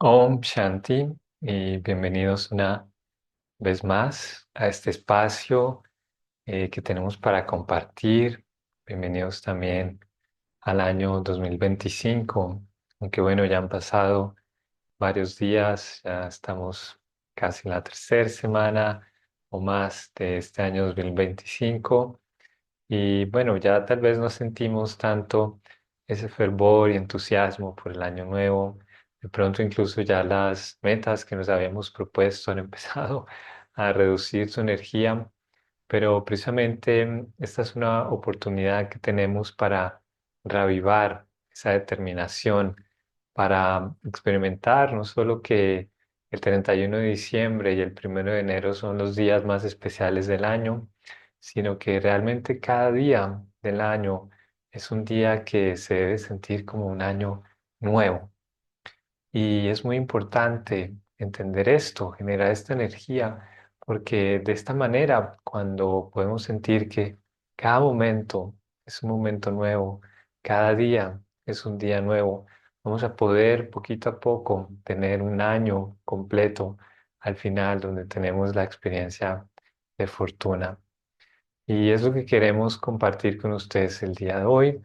Om Shanti y bienvenidos una vez más a este espacio que tenemos para compartir. Bienvenidos también al año 2025, aunque bueno, ya han pasado varios días, ya estamos casi en la tercera semana o más de este año 2025. Y bueno, ya tal vez no sentimos tanto ese fervor y entusiasmo por el año nuevo. De pronto incluso ya las metas que nos habíamos propuesto han empezado a reducir su energía, pero precisamente esta es una oportunidad que tenemos para reavivar esa determinación, para experimentar no solo que el 31 de diciembre y el 1 de enero son los días más especiales del año, sino que realmente cada día del año es un día que se debe sentir como un año nuevo. Y es muy importante entender esto, generar esta energía, porque de esta manera, cuando podemos sentir que cada momento es un momento nuevo, cada día es un día nuevo, vamos a poder poquito a poco tener un año completo al final donde tenemos la experiencia de fortuna. Y es lo que queremos compartir con ustedes el día de hoy.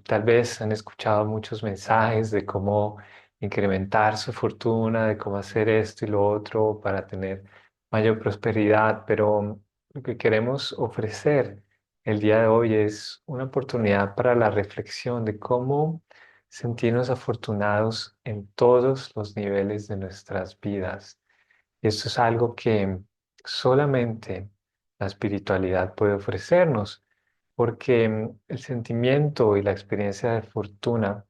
Tal vez han escuchado muchos mensajes de cómo incrementar su fortuna, de cómo hacer esto y lo otro para tener mayor prosperidad, pero lo que queremos ofrecer el día de hoy es una oportunidad para la reflexión de cómo sentirnos afortunados en todos los niveles de nuestras vidas. Y esto es algo que solamente la espiritualidad puede ofrecernos, porque el sentimiento y la experiencia de fortuna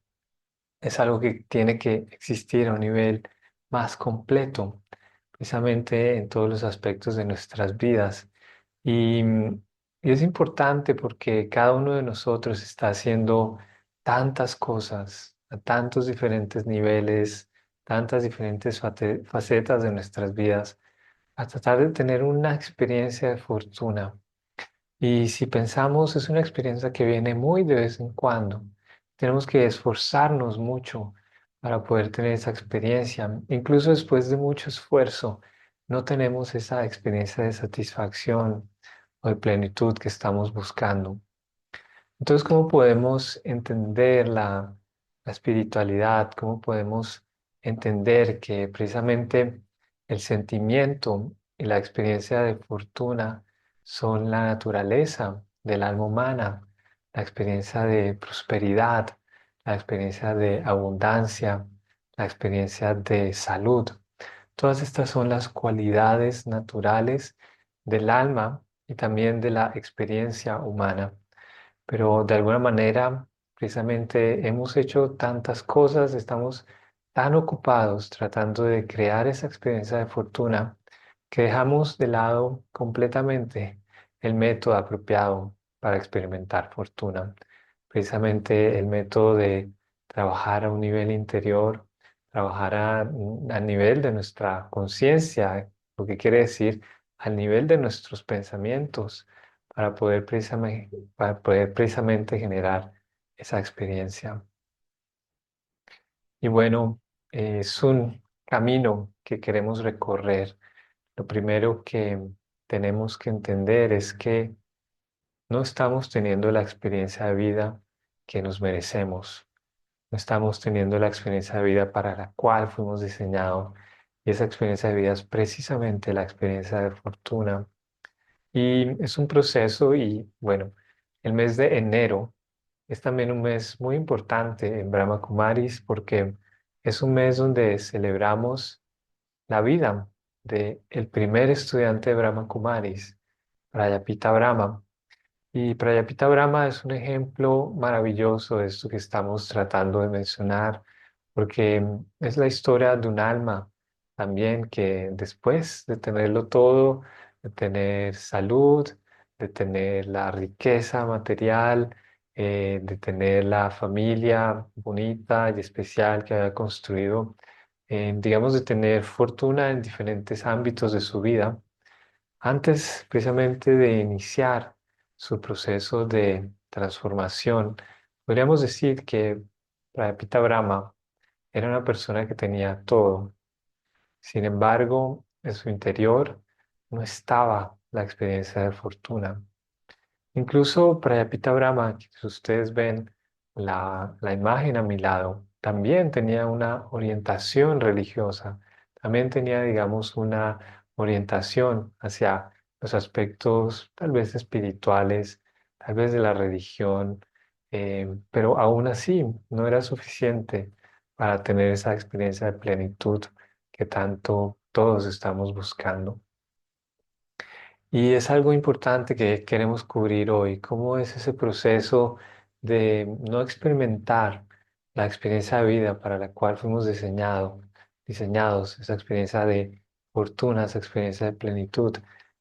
es algo que tiene que existir a un nivel más completo, precisamente en todos los aspectos de nuestras vidas. Y, y es importante porque cada uno de nosotros está haciendo tantas cosas a tantos diferentes niveles, tantas diferentes facetas de nuestras vidas, a tratar de tener una experiencia de fortuna. Y si pensamos, es una experiencia que viene muy de vez en cuando. Tenemos que esforzarnos mucho para poder tener esa experiencia. Incluso después de mucho esfuerzo, no tenemos esa experiencia de satisfacción o de plenitud que estamos buscando. Entonces, ¿cómo podemos entender la espiritualidad? ¿Cómo podemos entender que precisamente el sentimiento y la experiencia de fortuna son la naturaleza del alma humana, la experiencia de prosperidad, la experiencia de abundancia, la experiencia de salud? Todas estas son las cualidades naturales del alma y también de la experiencia humana, pero de alguna manera, precisamente hemos hecho tantas cosas, estamos tan ocupados tratando de crear esa experiencia de fortuna que dejamos de lado completamente el método apropiado para experimentar fortuna. Precisamente el método de trabajar a un nivel interior, trabajar a nivel de nuestra conciencia, lo que quiere decir al nivel de nuestros pensamientos para poder precisamente generar esa experiencia. Y bueno, es un camino que queremos recorrer. Lo primero que tenemos que entender es que no estamos teniendo la experiencia de vida que nos merecemos. No estamos teniendo la experiencia de vida para la cual fuimos diseñados. Y esa experiencia de vida es precisamente la experiencia de fortuna. Y es un proceso y bueno, el mes de enero es también un mes muy importante en Brahma Kumaris porque es un mes donde celebramos la vida de el primer estudiante de Brahma Kumaris, Prayapita Brahma. Y Prayapita Brahma es un ejemplo maravilloso de esto que estamos tratando de mencionar, porque es la historia de un alma también que después de tenerlo todo, de tener salud, de tener la riqueza material, de tener la familia bonita y especial que había construido, digamos de tener fortuna en diferentes ámbitos de su vida, antes precisamente de iniciar su proceso de transformación, podríamos decir que Pita Brahma Era una persona que tenía todo. Sin embargo, en su interior no estaba la experiencia de fortuna. Incluso Prayapita Brahma, que si ustedes ven la imagen a mi lado, también tenía una orientación religiosa, también tenía, digamos, una orientación hacia los aspectos tal vez espirituales, tal vez de la religión, pero aún así no era suficiente para tener esa experiencia de plenitud que tanto todos estamos buscando. Y es algo importante que queremos cubrir hoy. ¿Cómo es ese proceso de no experimentar la experiencia de vida para la cual fuimos diseñados, esa experiencia de fortuna, esa experiencia de plenitud,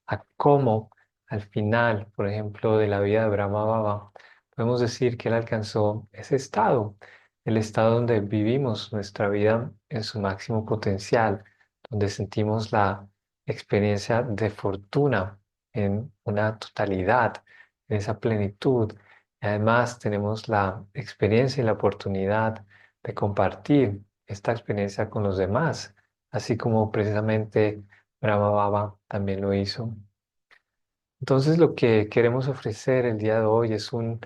a cómo al final, por ejemplo, de la vida de Brahma Baba, podemos decir que él alcanzó ese estado, el estado donde vivimos nuestra vida en su máximo potencial, donde sentimos la experiencia de fortuna en una totalidad, en esa plenitud. Y además tenemos la experiencia y la oportunidad de compartir esta experiencia con los demás, así como precisamente Brahma Baba también lo hizo. Entonces lo que queremos ofrecer el día de hoy es un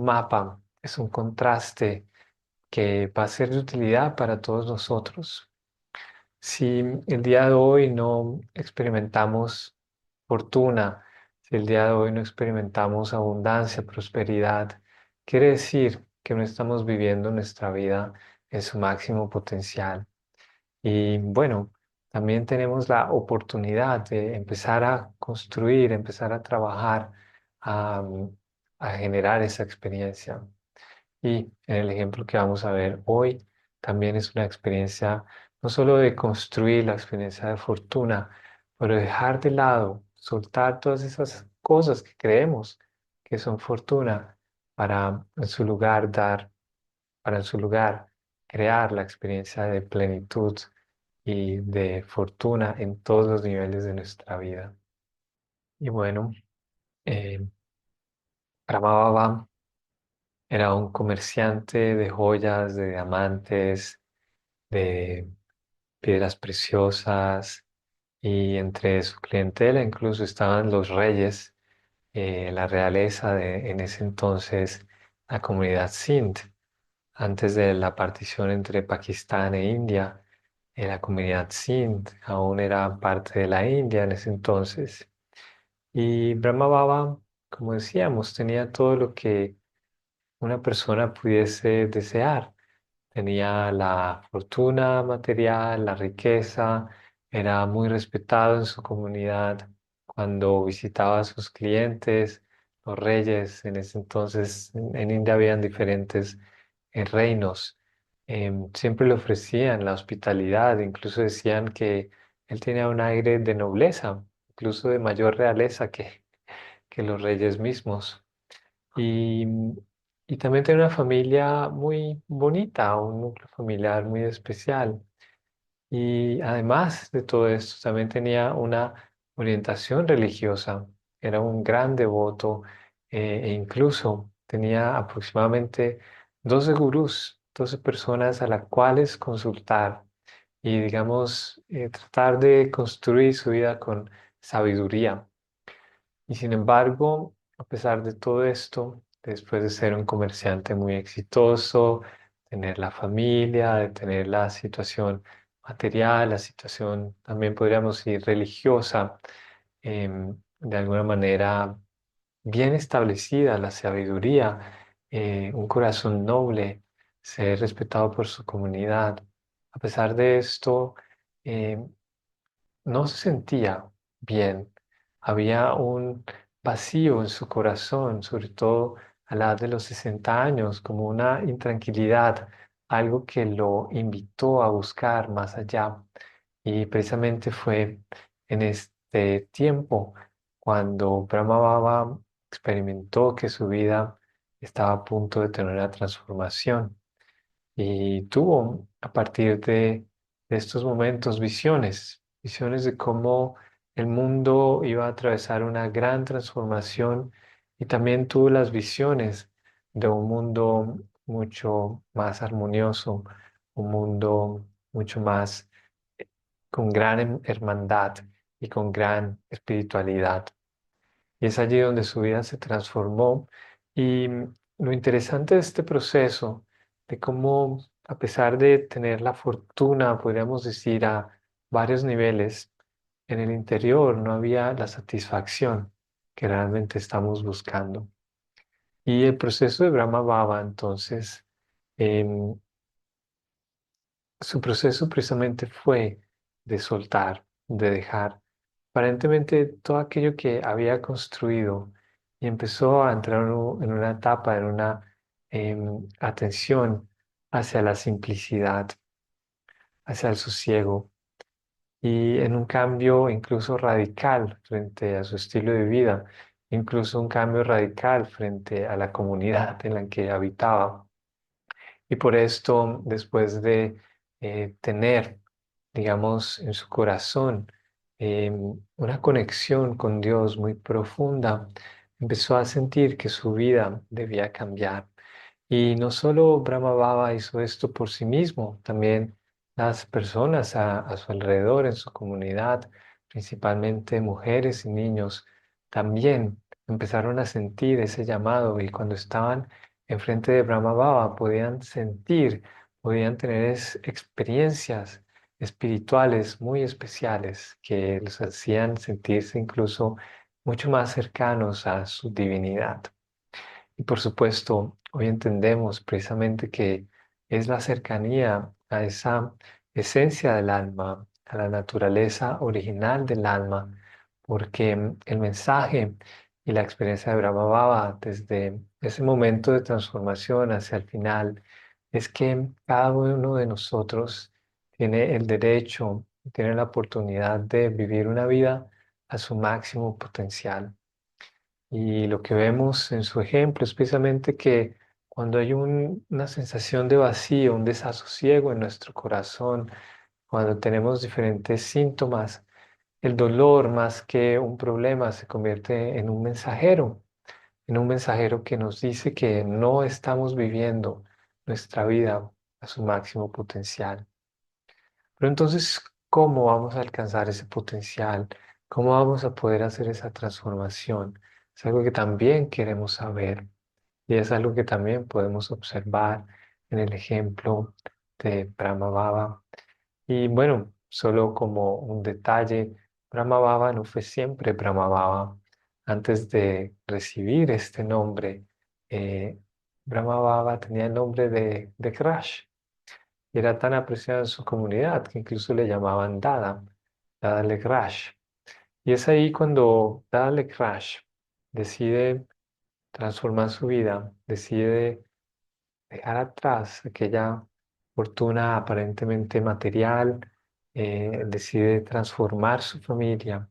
mapa, es un contraste que va a ser de utilidad para todos nosotros. Si el día de hoy no experimentamos fortuna, si el día de hoy no experimentamos abundancia, prosperidad, quiere decir que no estamos viviendo nuestra vida en su máximo potencial. Y bueno, también tenemos la oportunidad de empezar a construir, empezar a trabajar, a, a generar esa experiencia. Y en el ejemplo que vamos a ver hoy, también es una experiencia no solo de construir la experiencia de fortuna, pero dejar de lado, soltar todas esas cosas que creemos que son fortuna para en su lugar dar, para en su lugar crear la experiencia de plenitud y de fortuna en todos los niveles de nuestra vida. Y bueno, eh, Brahma era un comerciante de joyas, de diamantes, de piedras preciosas y entre su clientela incluso estaban los reyes, la realeza de en ese entonces la comunidad Sindh. Antes de la partición entre Pakistán e India, la comunidad Sindh aún era parte de la India en ese entonces. Y Brahma Baba, como decíamos, tenía todo lo que una persona pudiese desear. Tenía la fortuna material, la riqueza, era muy respetado en su comunidad. Cuando visitaba a sus clientes, los reyes, en ese entonces en India habían diferentes reinos, siempre le ofrecían la hospitalidad, incluso decían que él tenía un aire de nobleza, incluso de mayor realeza que los reyes mismos. Y, y también tenía una familia muy bonita, un núcleo familiar muy especial. Y además de todo esto, también tenía una orientación religiosa. Era un gran devoto e incluso tenía aproximadamente 12 gurús, 12 personas a las cuales consultar y, digamos, tratar de construir su vida con sabiduría. Y sin embargo, a pesar de todo esto, después de ser un comerciante muy exitoso, tener la familia, de tener la situación material, la situación también podríamos decir religiosa, de alguna manera bien establecida, la sabiduría, un corazón noble, ser respetado por su comunidad. A pesar de esto, em, no se sentía bien. Había un vacío en su corazón, sobre todo a la edad de los 60 años, como una intranquilidad, algo que lo invitó a buscar más allá. Y precisamente fue en este tiempo cuando Brahma Baba experimentó que su vida estaba a punto de tener una transformación y tuvo a partir de estos momentos visiones, visiones de cómo el mundo iba a atravesar una gran transformación y también tuvo las visiones de un mundo mucho más armonioso, un mundo mucho más eh, con gran hermandad y con gran espiritualidad. Y es allí donde su vida se transformó. Y lo interesante de este proceso, de cómo a pesar de tener la fortuna, podríamos decir, a varios niveles, en el interior no había la satisfacción que realmente estamos buscando. Y el proceso de Brahma Baba, entonces, em, su proceso precisamente fue de soltar, de dejar aparentemente todo aquello que había construido y empezó a entrar en una etapa, en una atención hacia la simplicidad, hacia el sosiego y en un cambio incluso radical frente a su estilo de vida, incluso un cambio radical frente a la comunidad en la que habitaba. Y por esto, después de tener, digamos, en su corazón una conexión con Dios muy profunda, empezó a sentir que su vida debía cambiar. Y no solo Brahma Baba hizo esto por sí mismo, también las personas a su alrededor, en su comunidad, principalmente mujeres y niños, también empezaron a sentir ese llamado y cuando estaban enfrente de Brahma Baba podían sentir, podían tener experiencias espirituales muy especiales que los hacían sentirse incluso mucho más cercanos a su divinidad. Y por supuesto, hoy entendemos precisamente que es la cercanía a esa esencia del alma, a la naturaleza original del alma, porque el mensaje y la experiencia de Brahma Baba desde ese momento de transformación hacia el final es que cada uno de nosotros tiene el derecho, tiene la oportunidad de vivir una vida a su máximo potencial. Y lo que vemos en su ejemplo es precisamente que cuando hay una sensación de vacío, un desasosiego en nuestro corazón, cuando tenemos diferentes síntomas, el dolor más que un problema se convierte en un mensajero que nos dice que no estamos viviendo nuestra vida a su máximo potencial. Pero entonces, ¿cómo vamos a alcanzar ese potencial? ¿Cómo vamos a poder hacer esa transformación? Es algo que también queremos saber y es algo que también podemos observar en el ejemplo de Brahma Baba. Y bueno, solo como un detalle, Brahma Baba no fue siempre Brahma Baba. Antes de recibir este nombre, eh, Brahma Baba tenía el nombre de Crash y era tan apreciado en su comunidad que incluso le llamaban Dada, Dada Legrash. Y es ahí cuando Dada Legrash decide transformar su vida, decide dejar atrás aquella fortuna aparentemente material, decide transformar su familia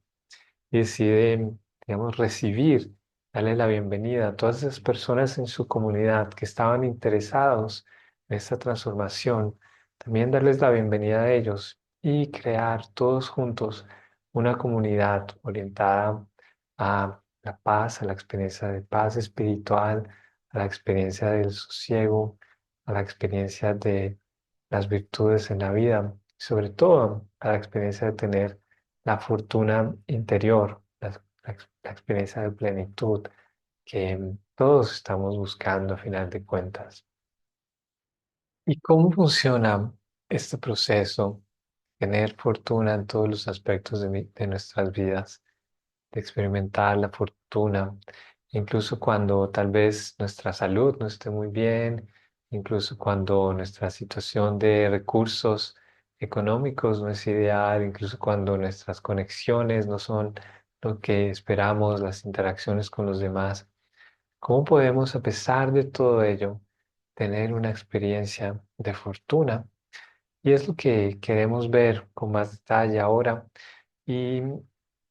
y decide, digamos, recibir, darle la bienvenida a todas esas personas en su comunidad que estaban interesados en esta transformación, también darles la bienvenida a ellos y crear todos juntos una comunidad orientada a la paz, a la experiencia de paz espiritual, a la experiencia del sosiego, a la experiencia de las virtudes en la vida, sobre todo a la experiencia de tener la fortuna interior, la experiencia de plenitud que todos estamos buscando a final de cuentas. ¿Y cómo funciona este proceso? Tener fortuna en todos los aspectos de nuestras vidas, de experimentar la fortuna, incluso cuando tal vez nuestra salud no esté muy bien, incluso cuando nuestra situación de recursos económicos no es ideal, incluso cuando nuestras conexiones no son lo que esperamos, las interacciones con los demás. ¿Cómo podemos, a pesar de todo ello, tener una experiencia de fortuna? Y es lo que queremos ver con más detalle ahora. Y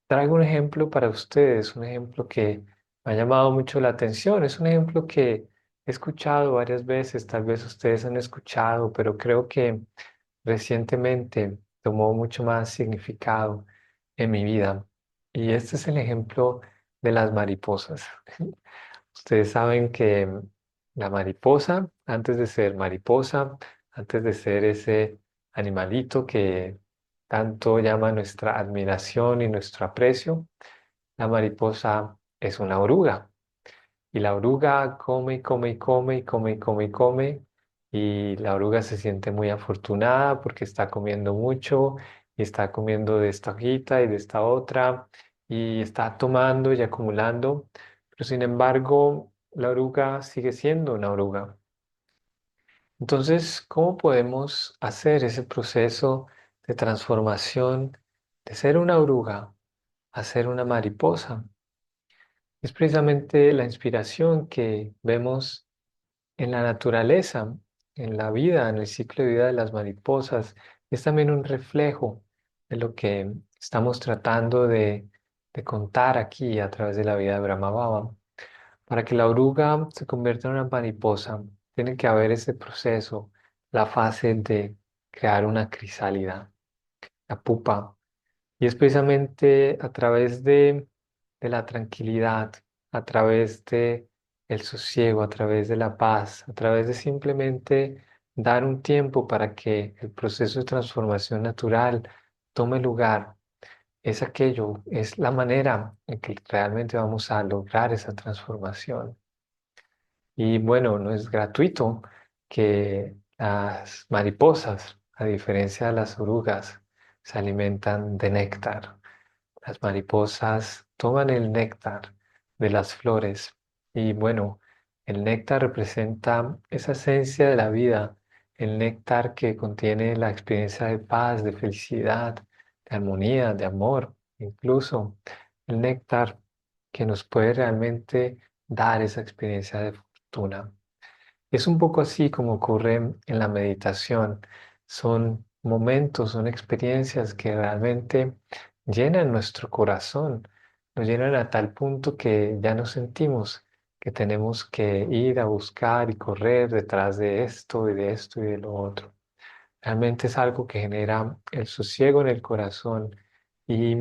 traigo un ejemplo para ustedes, un ejemplo que me ha llamado mucho la atención. Es un ejemplo que he escuchado varias veces, tal vez ustedes han escuchado, pero creo que recientemente tomó mucho más significado en mi vida. Y este es el ejemplo de las mariposas. Ustedes saben que la mariposa, antes de ser mariposa, antes de ser ese animalito que tanto llama nuestra admiración y nuestro aprecio, la mariposa es una oruga. Y la oruga come y come y come y come y come y come. Y la oruga se siente muy afortunada porque está comiendo mucho y está comiendo de esta hojita y de esta otra y está tomando y acumulando. Pero sin embargo, la oruga sigue siendo una oruga. Entonces, ¿cómo podemos hacer ese proceso de transformación de ser una oruga a ser una mariposa? Es precisamente la inspiración que vemos en la naturaleza, en la vida, en el ciclo de vida de las mariposas. Es también un reflejo de lo que estamos tratando de contar aquí a través de la vida de Brahma Baba. Para que la oruga se convierta en una mariposa, tiene que haber ese proceso, la fase de crear una crisálida, la pupa. Y es precisamente a través de la tranquilidad, a través de el sosiego, a través de la paz, a través de simplemente dar un tiempo para que el proceso de transformación natural tome lugar. Es aquello, es la manera en que realmente vamos a lograr esa transformación. Y bueno, no es gratuito que las mariposas, a diferencia de las orugas, se alimentan de néctar. Las mariposas toman el néctar de las flores y bueno, el néctar representa esa esencia de la vida, el néctar que contiene la experiencia de paz, de felicidad, de armonía, de amor, incluso el néctar que nos puede realmente dar esa experiencia de fortuna. Es un poco así como ocurre en la meditación. Son momentos, son experiencias que realmente llenan nuestro corazón, nos llenan a tal punto que ya no sentimos que tenemos que ir a buscar y correr detrás de esto y de esto y de lo otro. Realmente es algo que genera el sosiego en el corazón y,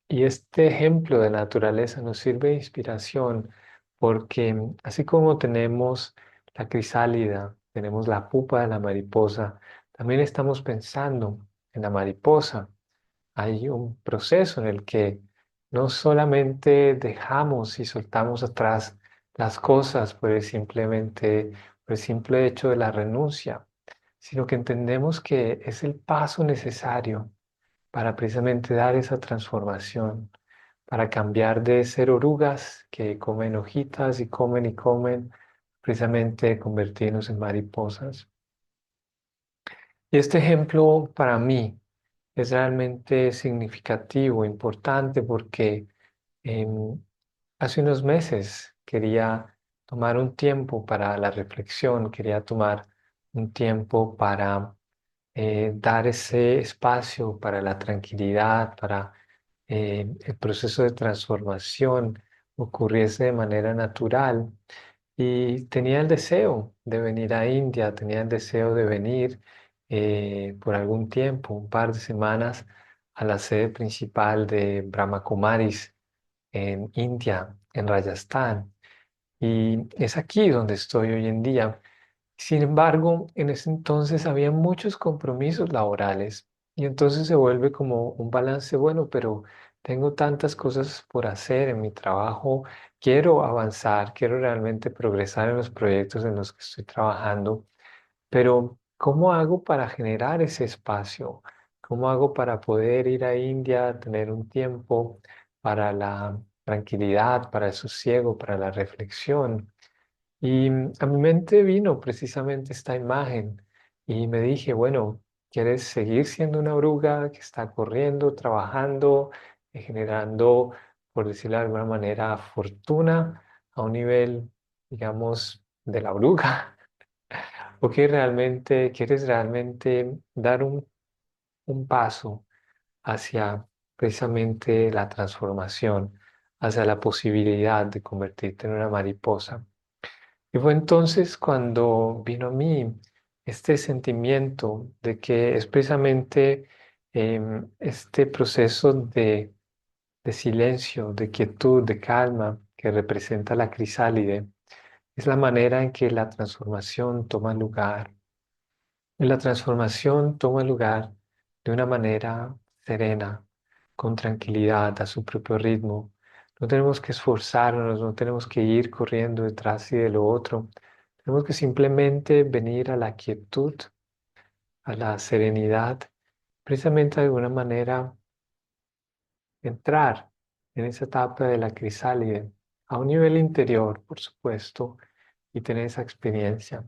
y este ejemplo de la naturaleza nos sirve de inspiración porque así como tenemos la crisálida, tenemos la pupa de la mariposa, también estamos pensando en la mariposa. Hay un proceso en el que no solamente dejamos y soltamos atrás las cosas por el simple hecho de la renuncia, sino que entendemos que es el paso necesario para precisamente dar esa transformación, para cambiar de ser orugas que comen hojitas y comen, precisamente convertirnos en mariposas. Y este ejemplo para mí es realmente significativo, importante, porque em, hace unos meses quería tomar un tiempo para la reflexión, quería tomar un tiempo para dar ese espacio para la tranquilidad, para el proceso de transformación ocurriese de manera natural. Y tenía el deseo de venir a India, tenía el deseo de venir por algún tiempo, un par de semanas, a la sede principal de Brahma Kumaris en India, en Rajasthan. Y es aquí donde estoy hoy en día. Sin embargo, en ese entonces había muchos compromisos laborales y entonces se vuelve como un balance, bueno, pero tengo tantas cosas por hacer en mi trabajo, quiero avanzar, quiero realmente progresar en los proyectos en los que estoy trabajando, pero ¿cómo hago para generar ese espacio? ¿Cómo hago para poder ir a India, tener un tiempo para la tranquilidad, para el sosiego, para la reflexión? Y a mi mente vino precisamente esta imagen y me dije, bueno, ¿quieres seguir siendo una oruga que está corriendo, trabajando, generando, por decirlo de alguna manera, fortuna a un nivel, digamos, de la oruga? ¿O que realmente quieres realmente dar un paso hacia precisamente la transformación, hacia la posibilidad de convertirte en una mariposa? Y fue entonces cuando vino a mí este sentimiento de que es precisamente este proceso de silencio, de quietud, de calma que representa la crisálide, es la manera en que la transformación toma lugar. Y la transformación toma lugar de una manera serena, con tranquilidad, a su propio ritmo. No tenemos que esforzarnos, no tenemos que ir corriendo detrás y de lo otro. Tenemos que simplemente venir a la quietud, a la serenidad, precisamente de alguna manera entrar en esa etapa de la crisálide, a un nivel interior, por supuesto, y tener esa experiencia.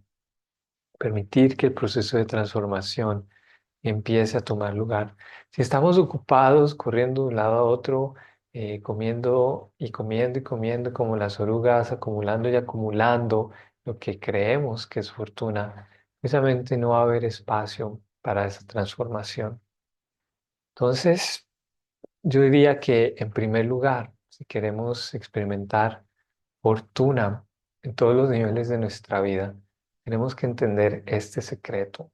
Permitir que el proceso de transformación empiece a tomar lugar. Si estamos ocupados corriendo de un lado a otro, comiendo y comiendo y comiendo como las orugas, acumulando y acumulando lo que creemos que es fortuna, precisamente no va a haber espacio para esa transformación. Entonces, yo diría que en primer lugar, si queremos experimentar fortuna en todos los niveles de nuestra vida, tenemos que entender este secreto.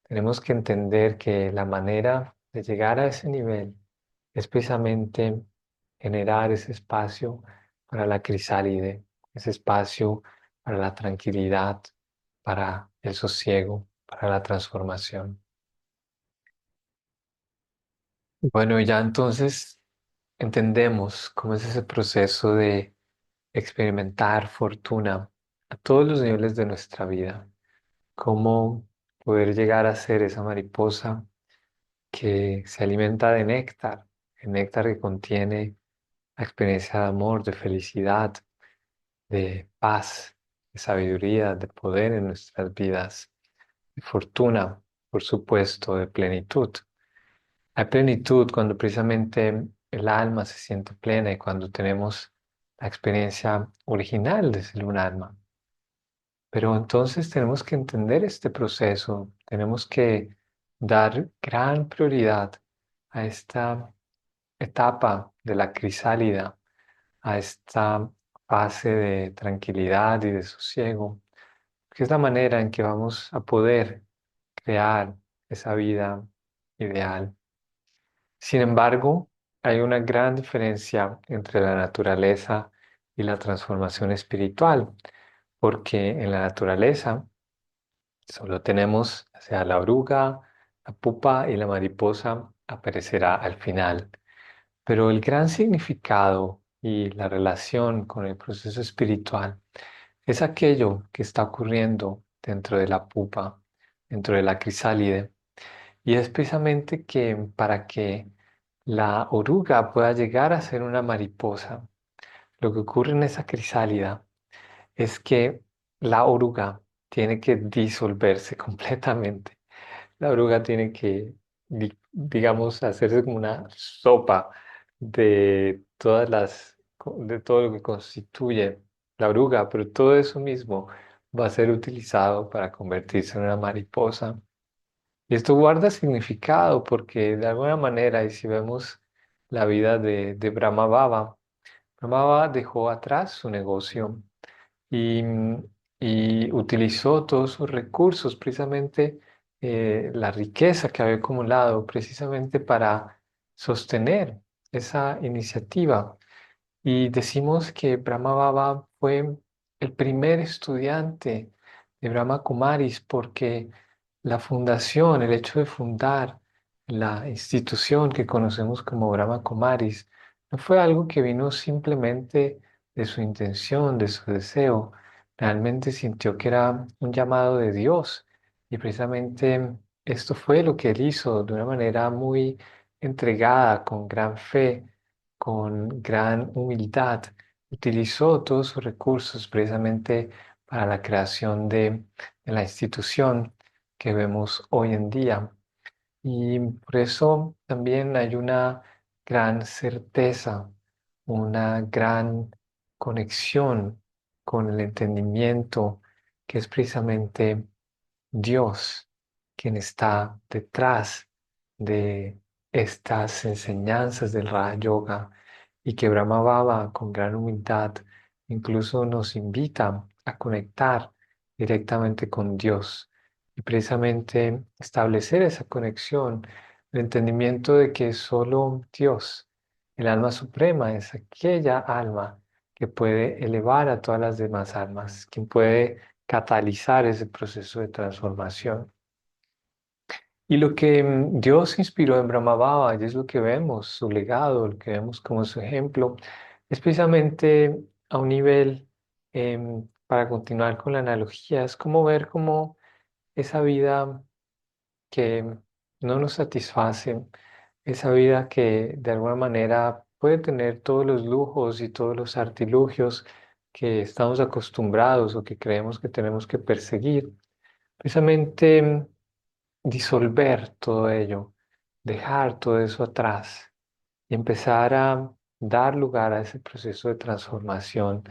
Tenemos que entender que la manera de llegar a ese nivel es precisamente generar ese espacio para la crisálide, ese espacio para la tranquilidad, para el sosiego, para la transformación. Bueno, ya entonces entendemos cómo es ese proceso de experimentar fortuna a todos los niveles de nuestra vida, cómo poder llegar a ser esa mariposa que se alimenta de néctar, el néctar que contiene la experiencia de amor, de felicidad, de paz, de sabiduría, de poder en nuestras vidas, de fortuna, por supuesto, de plenitud. Hay plenitud cuando precisamente el alma se siente plena y cuando tenemos la experiencia original de ser un alma. Pero entonces tenemos que entender este proceso, tenemos que dar gran prioridad a esta etapa de la crisálida, a esta fase de tranquilidad y de sosiego, que es la manera en que vamos a poder crear esa vida ideal. Sin embargo, hay una gran diferencia entre la naturaleza y la transformación espiritual, porque en la naturaleza solo tenemos, o sea, la oruga, la pupa y la mariposa aparecerá al final. Pero el gran significado y la relación con el proceso espiritual es aquello que está ocurriendo dentro de la pupa, dentro de la crisálide. Y es precisamente que para que la oruga pueda llegar a ser una mariposa, lo que ocurre en esa crisálida es que la oruga tiene que disolverse completamente. La oruga tiene que, digamos, hacerse como una sopa de de todo lo que constituye la oruga, pero todo eso mismo va a ser utilizado para convertirse en una mariposa. Y esto guarda significado porque de alguna manera, y si vemos la vida de Brahma Baba, Brahma Baba dejó atrás su negocio y, y utilizó todos sus recursos, precisamente la riqueza que había acumulado, precisamente para sostener esa iniciativa. Y decimos que Brahma Baba fue el primer estudiante de Brahma Kumaris porque la fundación, el hecho de fundar la institución que conocemos como Brahma Kumaris, no fue algo que vino simplemente de su intención, de su deseo. Realmente sintió que era un llamado de Dios y precisamente esto fue lo que él hizo de una manera muy entregada, con gran fe, con gran humildad. Utilizó todos sus recursos precisamente para la creación de la institución que vemos hoy en día. Y por eso también hay una gran certeza, una gran conexión con el entendimiento que es precisamente Dios quien está detrás de estas enseñanzas del Raja Yoga y que Brahma Baba con gran humildad incluso nos invita a conectar directamente con Dios y precisamente establecer esa conexión, el entendimiento de que solo Dios, el alma suprema, es aquella alma que puede elevar a todas las demás almas, quien puede catalizar ese proceso de transformación. Y lo que Dios inspiró en Brahma Baba, y es lo que vemos, su legado, lo que vemos como su ejemplo, es precisamente a un nivel, para continuar con la analogía, es como ver cómo esa vida que no nos satisface, esa vida que de alguna manera puede tener todos los lujos y todos los artilugios que estamos acostumbrados o que creemos que tenemos que perseguir, precisamente disolver todo ello, dejar todo eso atrás y empezar a dar lugar a ese proceso de transformación.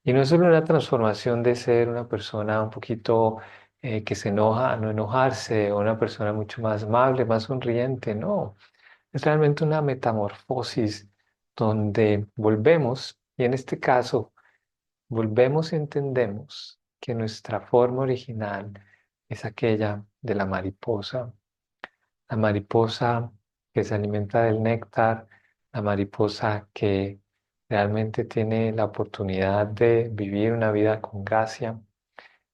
Y no es solo una transformación de ser una persona un poquito que se enoja, a no enojarse, o una persona mucho más amable, más sonriente, no. Es realmente una metamorfosis donde volvemos, y en este caso, volvemos y entendemos que nuestra forma original es aquella de la mariposa que se alimenta del néctar, la mariposa que realmente tiene la oportunidad de vivir una vida con gracia.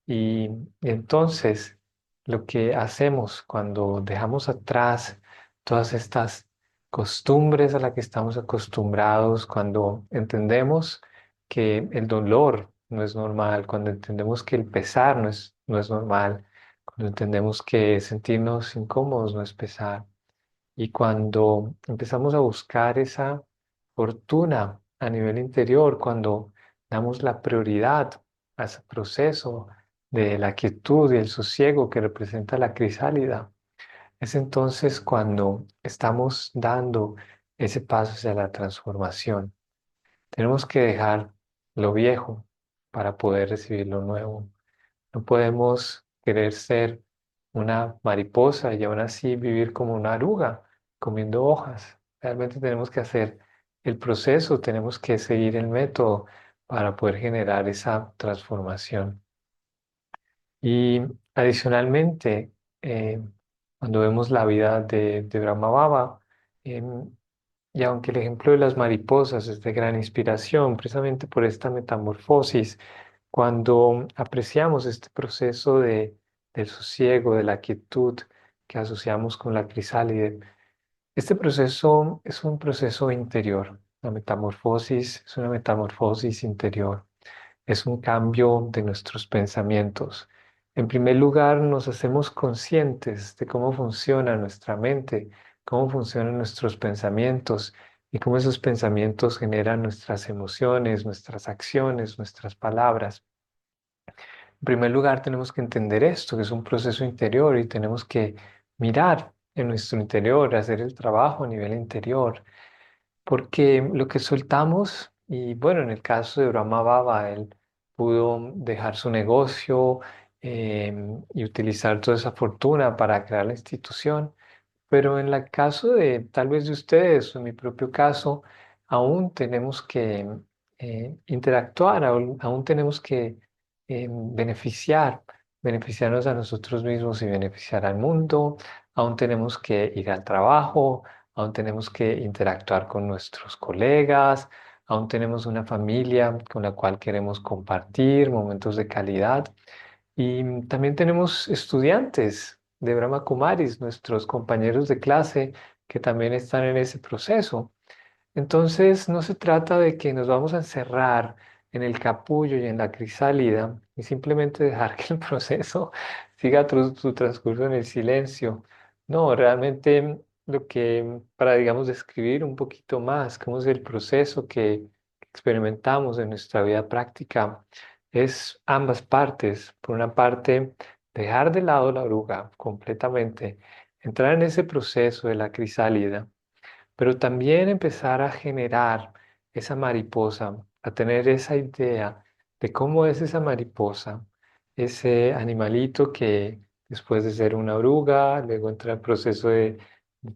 Y entonces lo que hacemos cuando dejamos atrás todas estas costumbres a las que estamos acostumbrados, cuando entendemos que el dolor no es normal, cuando entendemos que el pesar no es normal, cuando entendemos que sentirnos incómodos no es pesar, y cuando empezamos a buscar esa fortuna a nivel interior, cuando damos la prioridad a ese proceso de la quietud y el sosiego que representa la crisálida, es entonces cuando estamos dando ese paso hacia la transformación. Tenemos que dejar lo viejo para poder recibir lo nuevo. No podemos querer ser una mariposa y aún así vivir como una oruga, comiendo hojas. Realmente tenemos que hacer el proceso, tenemos que seguir el método para poder generar esa transformación. Y adicionalmente, cuando vemos la vida de Brahma Baba, em, y aunque el ejemplo de las mariposas es de gran inspiración, precisamente por esta metamorfosis, cuando apreciamos este proceso del sosiego, de la quietud que asociamos con la crisálide, este proceso es un proceso interior. La metamorfosis es una metamorfosis interior. Es un cambio de nuestros pensamientos. En primer lugar, nos hacemos conscientes de cómo funciona nuestra mente, cómo funcionan nuestros pensamientos y cómo esos pensamientos generan nuestras emociones, nuestras acciones, nuestras palabras. En primer lugar, tenemos que entender esto, que es un proceso interior y tenemos que mirar en nuestro interior, hacer el trabajo a nivel interior, porque lo que soltamos, y bueno, en el caso de Brahma Baba, él pudo dejar su negocio y utilizar toda esa fortuna para crear la institución, pero en el caso de tal vez de ustedes o en mi propio caso, aún tenemos que interactuar, aún tenemos que beneficiarnos a nosotros mismos y beneficiar al mundo, aún tenemos que ir al trabajo, aún tenemos que interactuar con nuestros colegas, aún tenemos una familia con la cual queremos compartir momentos de calidad. Y también tenemos estudiantes de Brahma Kumaris, nuestros compañeros de clase, que también están en ese proceso. Entonces, no se trata de que nos vamos a encerrar en el capullo y en la crisálida y simplemente dejar que el proceso siga su transcurso en el silencio. No, realmente lo que, para, digamos, describir un poquito más cómo es el proceso que experimentamos en nuestra vida práctica, es ambas partes. Por una parte, dejar de lado la oruga completamente, entrar en ese proceso de la crisálida, pero también empezar a generar esa mariposa, a tener esa idea de cómo es esa mariposa, ese animalito que después de ser una oruga, luego entra el proceso de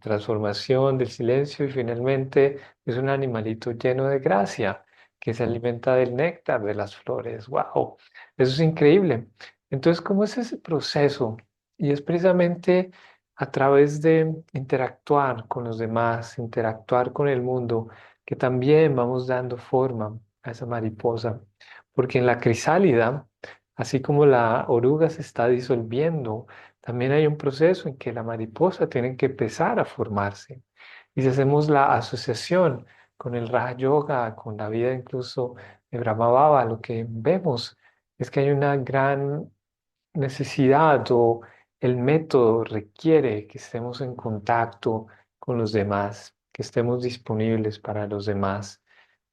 transformación del silencio y finalmente es un animalito lleno de gracia que se alimenta del néctar de las flores. ¡Wow! Eso es increíble. Entonces, ¿cómo es ese proceso? Y es precisamente a través de interactuar con los demás, interactuar con el mundo, que también vamos dando forma a esa mariposa. Porque en la crisálida, así como la oruga se está disolviendo, también hay un proceso en que la mariposa tiene que empezar a formarse. Y si hacemos la asociación con el Raja Yoga, con la vida incluso de Brahma Baba, lo que vemos es que hay una gran necesidad o el método requiere que estemos en contacto con los demás, que estemos disponibles para los demás,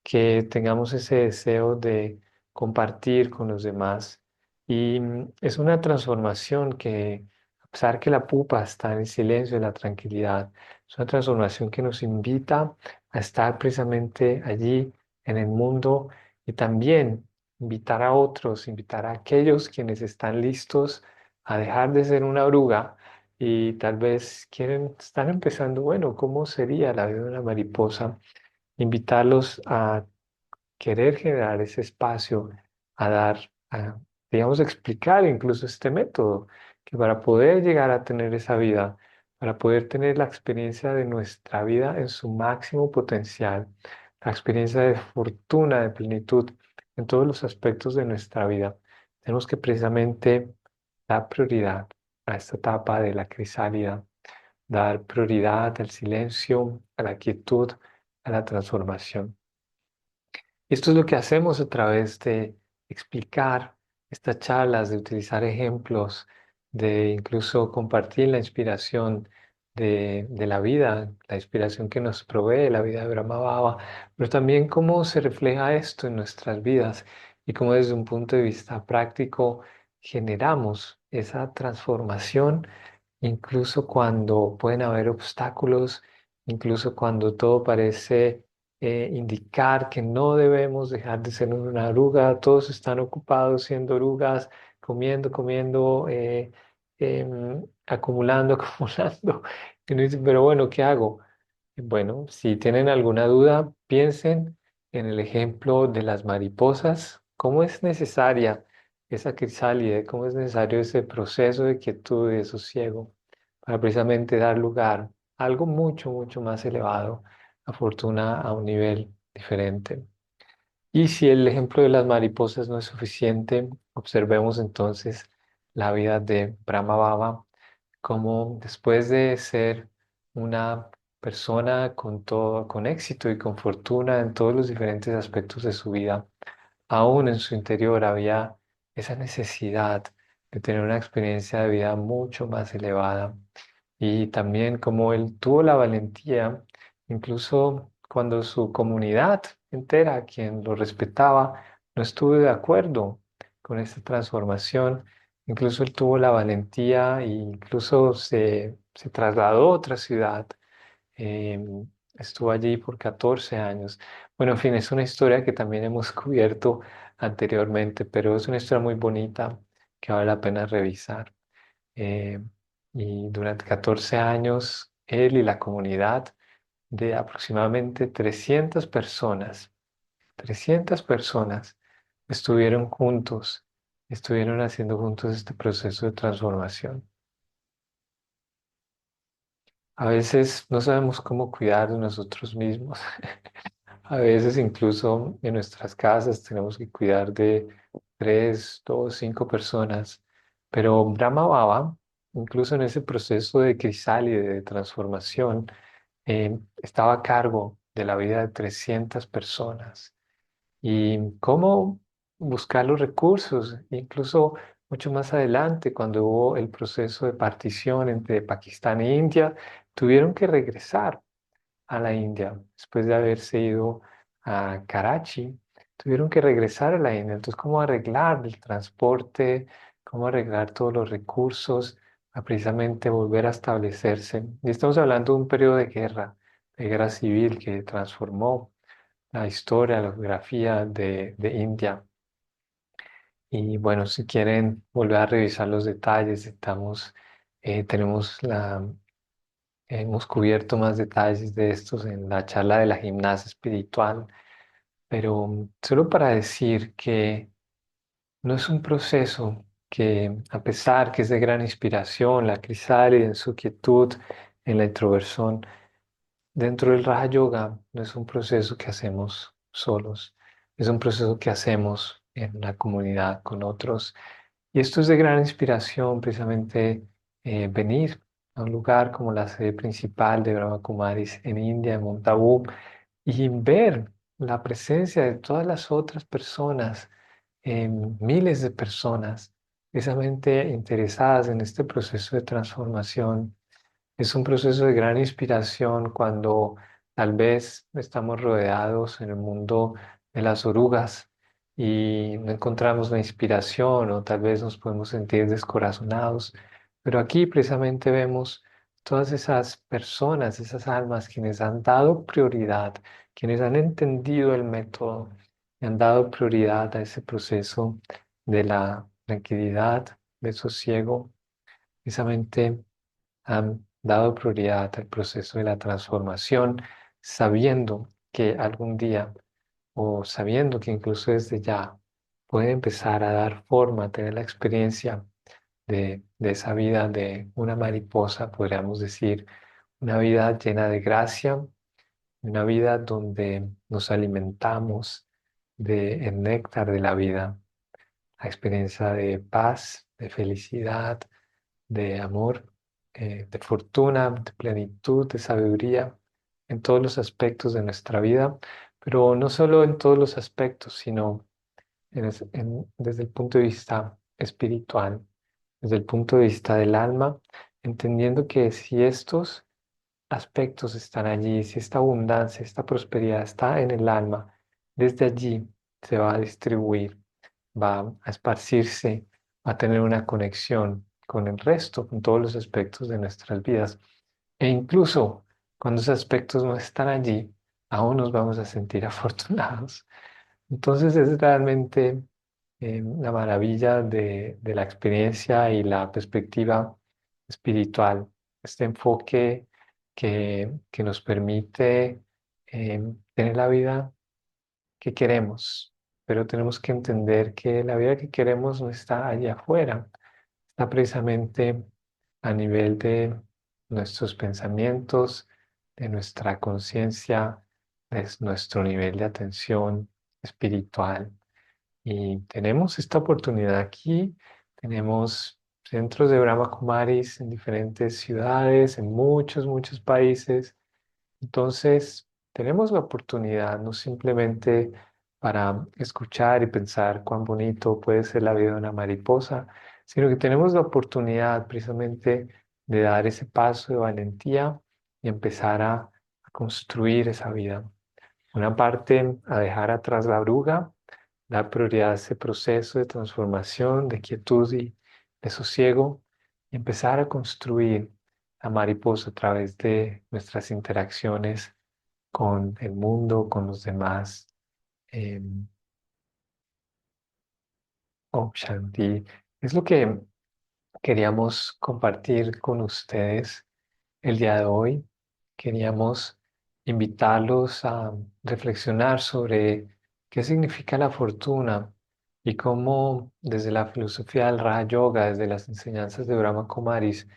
que tengamos ese deseo de compartir con los demás. Y es una transformación que, a pesar que la pupa está en el silencio, en la tranquilidad, es una transformación que nos invita a estar precisamente allí en el mundo y también invitar a otros, invitar a aquellos quienes están listos a dejar de ser una oruga y tal vez están empezando, bueno, ¿cómo sería la vida de una mariposa? Invitarlos a querer generar ese espacio, a dar, digamos, explicar incluso este método, que para poder llegar a tener esa vida, para poder tener la experiencia de nuestra vida en su máximo potencial, la experiencia de fortuna, de plenitud en todos los aspectos de nuestra vida, tenemos que precisamente dar prioridad a esta etapa de la crisálida, dar prioridad al silencio, a la quietud, a la transformación. Esto es lo que hacemos a través de explicar estas charlas, de utilizar ejemplos, de incluso compartir la inspiración de la vida, la inspiración que nos provee la vida de Brahma Baba, pero también cómo se refleja esto en nuestras vidas y cómo desde un punto de vista práctico generamos esa transformación, incluso cuando pueden haber obstáculos, incluso cuando todo parece indicar que no debemos dejar de ser una oruga, todos están ocupados siendo orugas, comiendo, comiendo, acumulando, acumulando. Y uno dice, pero bueno, ¿qué hago? Bueno, si tienen alguna duda, piensen en el ejemplo de las mariposas, cómo es necesaria esa crisálide, cómo es necesario ese proceso de quietud y de sosiego para precisamente dar lugar a algo mucho, mucho más elevado, a fortuna a un nivel diferente. Y si el ejemplo de las mariposas no es suficiente, observemos entonces la vida de Brahma Baba, como después de ser una persona con todo, con éxito y con fortuna en todos los diferentes aspectos de su vida, aún en su interior había esa necesidad de tener una experiencia de vida mucho más elevada. Y también como él tuvo la valentía, incluso cuando su comunidad entera, quien lo respetaba, no estuvo de acuerdo con esta transformación, incluso él tuvo la valentía e incluso se trasladó a otra ciudad. Estuvo allí por 14 años. Bueno, en fin, es una historia que también hemos cubierto anteriormente, pero es una historia muy bonita que vale la pena revisar. Eh, y durante 14 años, él y la comunidad de aproximadamente 300 personas estuvieron juntos, estuvieron haciendo juntos este proceso de transformación. A veces no sabemos cómo cuidar de nosotros mismos. A veces incluso en nuestras casas tenemos que cuidar de 3, 2, 5 personas. Pero Brahma Baba, incluso en ese proceso de crisálide, de transformación, estaba a cargo de la vida de 300 personas. Y cómo buscar los recursos, incluso mucho más adelante, cuando hubo el proceso de partición entre Pakistán e India, tuvieron que regresar a la India después de haberse ido a Karachi. Tuvieron que regresar a la India. Entonces, ¿cómo arreglar el transporte? ¿Cómo arreglar todos los recursos? A precisamente volver a establecerse. Y estamos hablando de un periodo de guerra civil que transformó la historia, la geografía de India. Y bueno, si quieren volver a revisar los detalles, tenemos hemos cubierto más detalles de estos en la charla de la gimnasia espiritual, pero solo para decir que no es un proceso que, a pesar que es de gran inspiración, la crisálida en su quietud, en la introversión, dentro del Raja Yoga no es un proceso que hacemos solos, es un proceso que hacemos en la comunidad con otros. Y esto es de gran inspiración precisamente venir a un lugar como la sede principal de Brahma Kumaris en India, en Mount Abu, y ver la presencia de todas las otras personas, miles de personas, precisamente interesadas en este proceso de transformación. Es un proceso de gran inspiración cuando tal vez estamos rodeados en el mundo de las orugas y no encontramos la inspiración o tal vez nos podemos sentir descorazonados. Pero aquí precisamente vemos todas esas personas, esas almas quienes han dado prioridad, quienes han entendido el método y han dado prioridad a ese proceso de la tranquilidad, del sosiego, precisamente han dado prioridad al proceso de la transformación, sabiendo que algún día o sabiendo que incluso desde ya puede empezar a dar forma, a tener la experiencia de esa vida de una mariposa, podríamos decir, una vida llena de gracia, una vida donde nos alimentamos del néctar de la vida, la experiencia de paz, de felicidad, de amor, de fortuna, de plenitud, de sabiduría en todos los aspectos de nuestra vida, pero no solo en todos los aspectos, sino desde el punto de vista espiritual, desde el punto de vista del alma, entendiendo que si estos aspectos están allí, si esta abundancia, esta prosperidad está en el alma, desde allí se va a distribuir, va a esparcirse, va a tener una conexión con el resto, con todos los aspectos de nuestras vidas. E incluso cuando esos aspectos no están allí, aún nos vamos a sentir afortunados. Entonces es realmente la maravilla de la experiencia y la perspectiva espiritual, este enfoque que nos permite tener la vida que queremos, pero tenemos que entender que la vida que queremos no está allá afuera, está precisamente a nivel de nuestros pensamientos, de nuestra conciencia, de nuestro nivel de atención espiritual. Y tenemos esta oportunidad aquí, tenemos centros de Brahma Kumaris en diferentes ciudades, en muchos países. Entonces, tenemos la oportunidad no simplemente para escuchar y pensar cuán bonito puede ser la vida de una mariposa, sino que tenemos la oportunidad precisamente de dar ese paso de valentía y empezar a construir esa vida. Una parte a dejar atrás la oruga, dar prioridad a ese proceso de transformación, de quietud y de sosiego y empezar a construir la mariposa a través de nuestras interacciones con el mundo, con los demás. em, Om Shanti. Es lo que queríamos compartir con ustedes el día de hoy. Queríamos invitarlos a reflexionar sobre qué significa la fortuna y cómo desde la filosofía del Raja Yoga, desde las enseñanzas de Brahma Kumaris,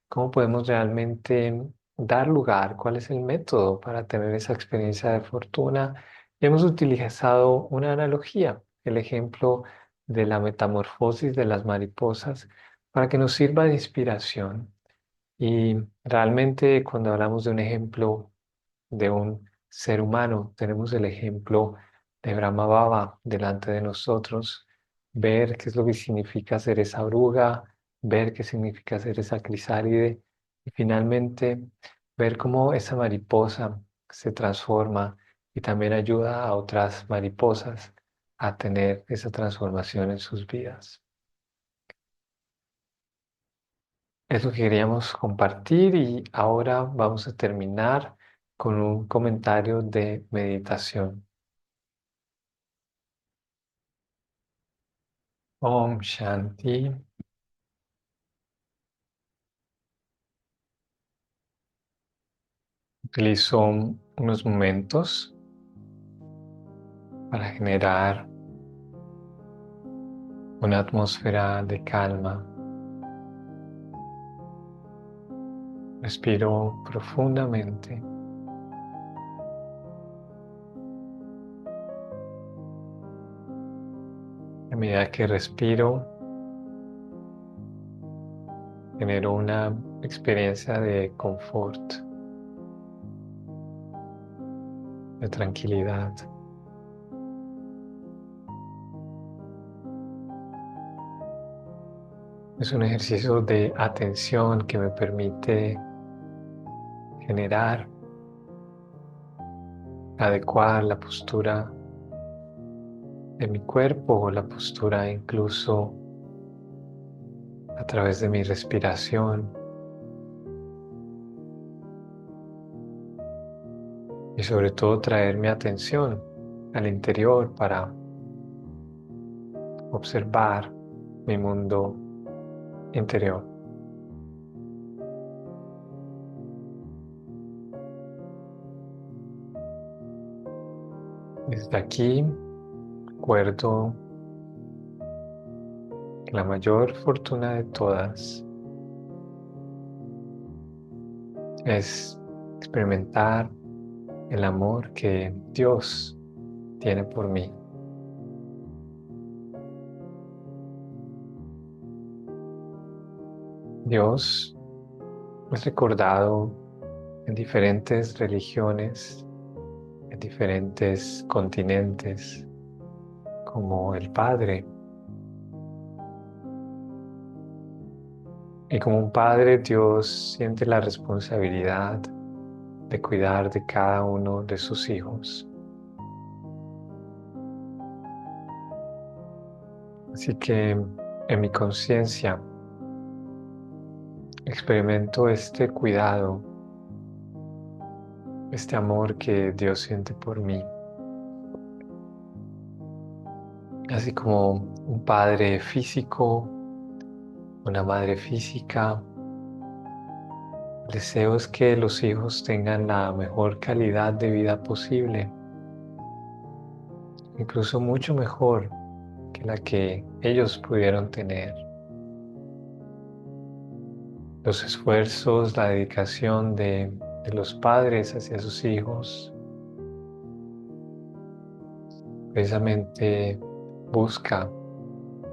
cómo podemos realmente dar lugar, cuál es el método para tener esa experiencia de fortuna. Y hemos utilizado una analogía, el ejemplo de la metamorfosis de las mariposas, para que nos sirva de inspiración. Y realmente cuando hablamos de un ejemplo de un ser humano, tenemos el ejemplo de Brahma Baba delante de nosotros, ver qué es lo que significa ser esa oruga, ver qué significa ser esa crisálide y finalmente ver cómo esa mariposa se transforma y también ayuda a otras mariposas a tener esa transformación en sus vidas. Es lo que queríamos compartir y ahora vamos a terminar con un comentario de meditación. Om Shanti. Utilizo unos momentos para generar una atmósfera de calma. Respiro profundamente. A medida que respiro, genero una experiencia de confort, de tranquilidad. Es un ejercicio de atención que me permite generar, adecuar la postura de mi cuerpo o la postura incluso a través de mi respiración y sobre todo traer mi atención al interior para observar mi mundo interior. Desde aquí recuerdo que la mayor fortuna de todas es experimentar el amor que Dios tiene por mí. Dios es recordado en diferentes religiones, en diferentes continentes, como el Padre. Y como un padre, Dios siente la responsabilidad de cuidar de cada uno de sus hijos. Así que en mi conciencia experimento este cuidado, este amor que Dios siente por mí. Así como un padre físico, una madre física, el deseo es que los hijos tengan la mejor calidad de vida posible, incluso mucho mejor que la que ellos pudieron tener. Los esfuerzos, la dedicación de los padres hacia sus hijos precisamente busca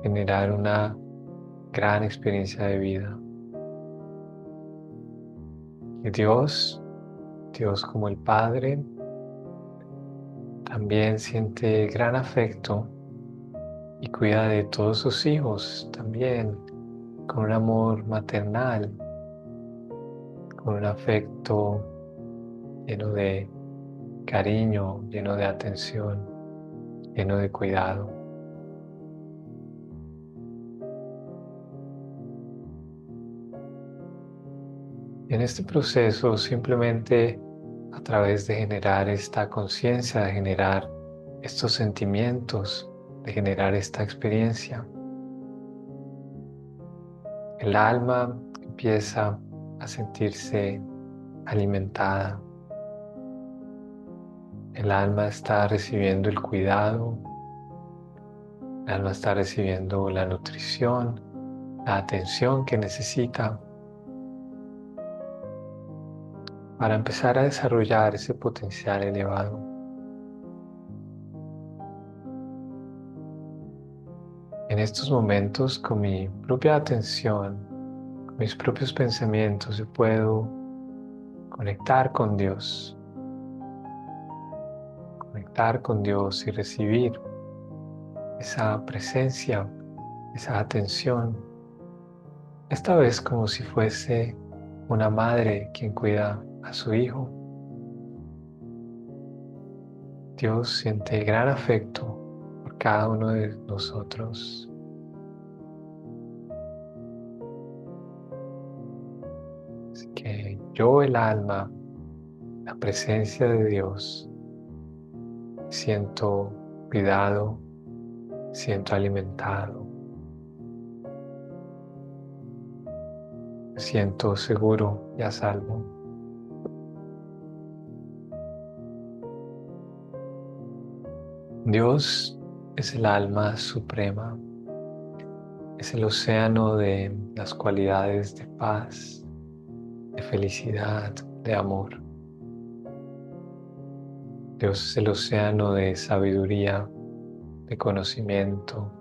generar una gran experiencia de vida. Y Dios como el Padre, también siente gran afecto y cuida de todos sus hijos también con un amor maternal, con un afecto lleno de cariño, lleno de atención, lleno de cuidado. En este proceso, simplemente a través de generar esta conciencia, de generar estos sentimientos, de generar esta experiencia, el alma empieza a sentirse alimentada. El alma está recibiendo el cuidado, el alma está recibiendo la nutrición, la atención que necesita para empezar a desarrollar ese potencial elevado. En estos momentos, con mi propia atención, con mis propios pensamientos, yo puedo conectar con Dios y recibir esa presencia, esa atención, esta vez como si fuese una madre quien cuida a su hijo. Dios siente gran afecto por cada uno de nosotros. Así que yo, el alma, la presencia de Dios, siento cuidado, siento alimentado, me siento seguro y a salvo. Dios es el alma suprema, es el océano de las cualidades de paz, de felicidad, de amor. Dios es el océano de sabiduría, de conocimiento.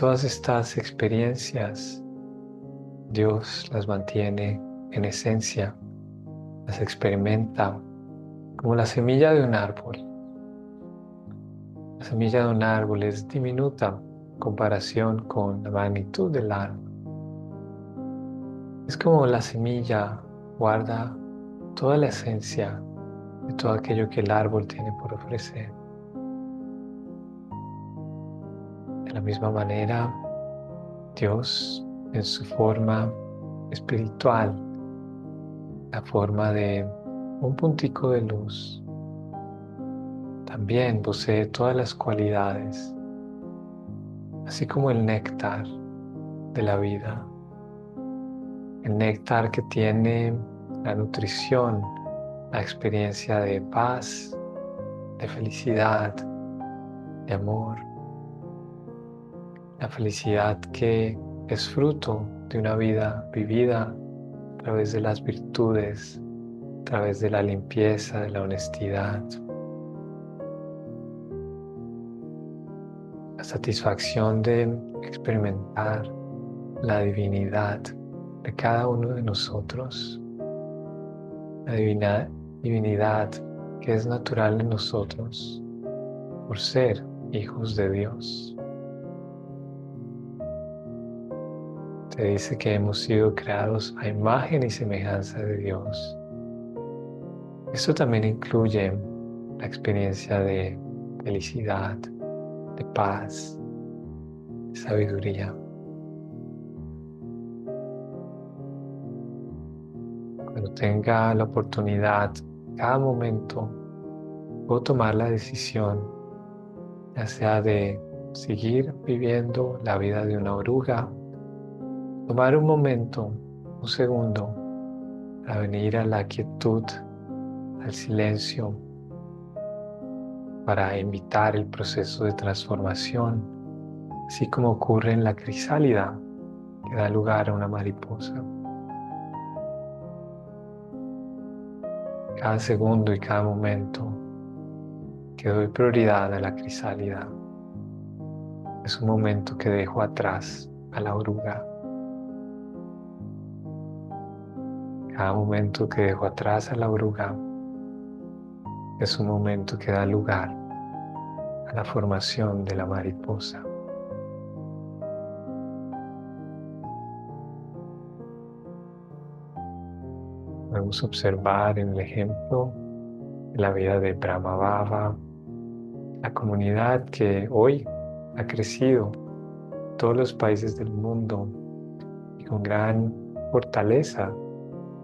todas estas experiencias, Dios las mantiene en esencia, las experimenta como la semilla de un árbol. La semilla de un árbol es diminuta en comparación con la magnitud del árbol. Es como la semilla guarda toda la esencia de todo aquello que el árbol tiene por ofrecer. De la misma manera, Dios en su forma espiritual, la forma de un puntico de luz, también posee todas las cualidades, así como el néctar de la vida, el néctar que tiene la nutrición, la experiencia de paz, de felicidad, de amor, la felicidad que es fruto de una vida vivida a través de las virtudes, a través de la limpieza, de la honestidad. La satisfacción de experimentar la divinidad de cada uno de nosotros, la divinidad que es natural en nosotros por ser hijos de Dios. Se dice que hemos sido creados a imagen y semejanza de Dios. Esto también incluye la experiencia de felicidad, de paz, de sabiduría. Cuando tenga la oportunidad, cada momento, puedo tomar la decisión, ya sea de seguir viviendo la vida de una oruga, tomar un momento, un segundo, para venir a la quietud, al silencio, para invitar el proceso de transformación, así como ocurre en la crisálida, que da lugar a una mariposa. Cada segundo y cada momento que doy prioridad a la crisálida es un momento que dejo atrás a la oruga. Cada momento que dejo atrás a la oruga es un momento que da lugar a la formación de la mariposa. Podemos observar en el ejemplo de la vida de Brahma Baba, la comunidad que hoy ha crecido en todos los países del mundo y con gran fortaleza,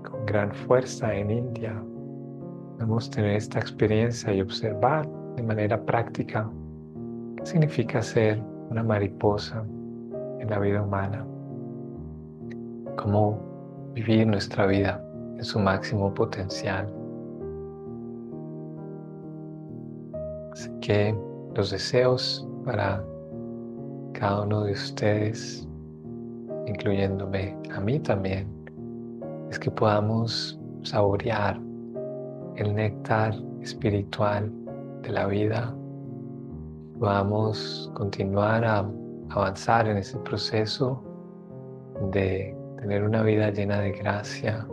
con gran fuerza en India. Podemos tener esta experiencia y observar de manera práctica qué significa ser una mariposa en la vida humana, cómo vivir nuestra vida en su máximo potencial. Así que los deseos para cada uno de ustedes, incluyéndome a mí también, es que podamos saborear el néctar espiritual de la vida, podamos continuar a avanzar en ese proceso de tener una vida llena de gracia,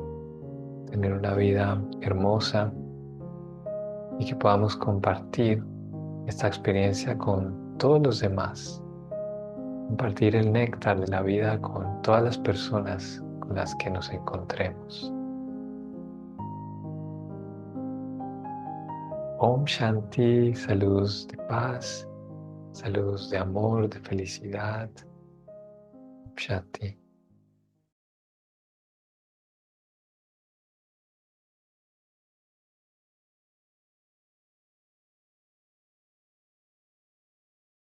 tener una vida hermosa y que podamos compartir esta experiencia con todos los demás, compartir el néctar de la vida con todas las personas con las que nos encontremos. Om Shanti, saludos de paz, saludos de amor, de felicidad. Om Shanti.